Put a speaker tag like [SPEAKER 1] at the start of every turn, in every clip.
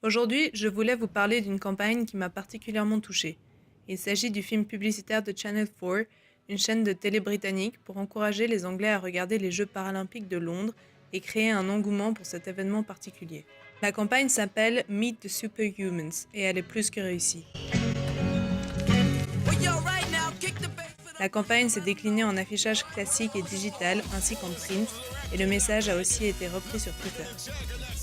[SPEAKER 1] Aujourd'hui, je voulais vous parler d'une campagne qui m'a particulièrement touchée. Il s'agit du film publicitaire de Channel 4, une chaîne de télé britannique, pour encourager les Anglais à regarder les Jeux paralympiques de Londres et créer un engouement pour cet événement particulier. La campagne s'appelle Meet the Superhumans et elle est plus que réussie. La campagne s'est déclinée en affichage classique et digital ainsi qu'en print et le message a aussi été repris sur Twitter.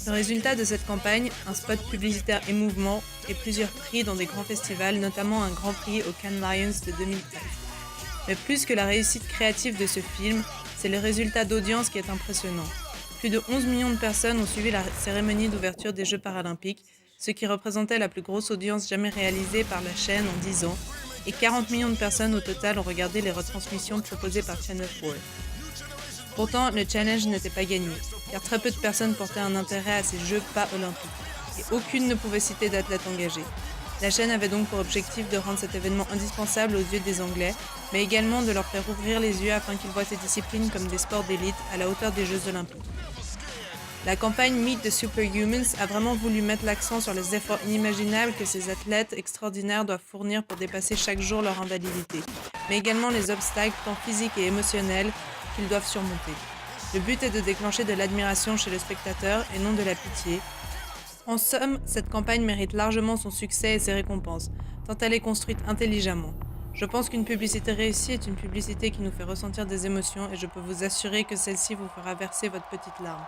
[SPEAKER 1] Le résultat de cette campagne, un spot publicitaire émouvant et plusieurs prix dans des grands festivals, notamment un grand prix au Cannes Lions de 2013. Mais plus que la réussite créative de ce film, c'est le résultat d'audience qui est impressionnant. Plus de 11 millions de personnes ont suivi la cérémonie d'ouverture des Jeux paralympiques, ce qui représentait la plus grosse audience jamais réalisée par la chaîne en 10 ans, et 40 millions de personnes au total ont regardé les retransmissions proposées par Channel 4. Pourtant, le challenge n'était pas gagné, car très peu de personnes portaient un intérêt à ces Jeux pas olympiques, et aucune ne pouvait citer d'athlète engagé. La chaîne avait donc pour objectif de rendre cet événement indispensable aux yeux des Anglais, mais également de leur faire ouvrir les yeux afin qu'ils voient ces disciplines comme des sports d'élite à la hauteur des Jeux olympiques. La campagne Meet the Superhumans a vraiment voulu mettre l'accent sur les efforts inimaginables que ces athlètes extraordinaires doivent fournir pour dépasser chaque jour leur invalidité, mais également les obstacles tant physiques et émotionnels qu'ils doivent surmonter. Le but est de déclencher de l'admiration chez le spectateur et non de la pitié. En somme, cette campagne mérite largement son succès et ses récompenses, tant elle est construite intelligemment. Je pense qu'une publicité réussie est une publicité qui nous fait ressentir des émotions et je peux vous assurer que celle-ci vous fera verser votre petite larme.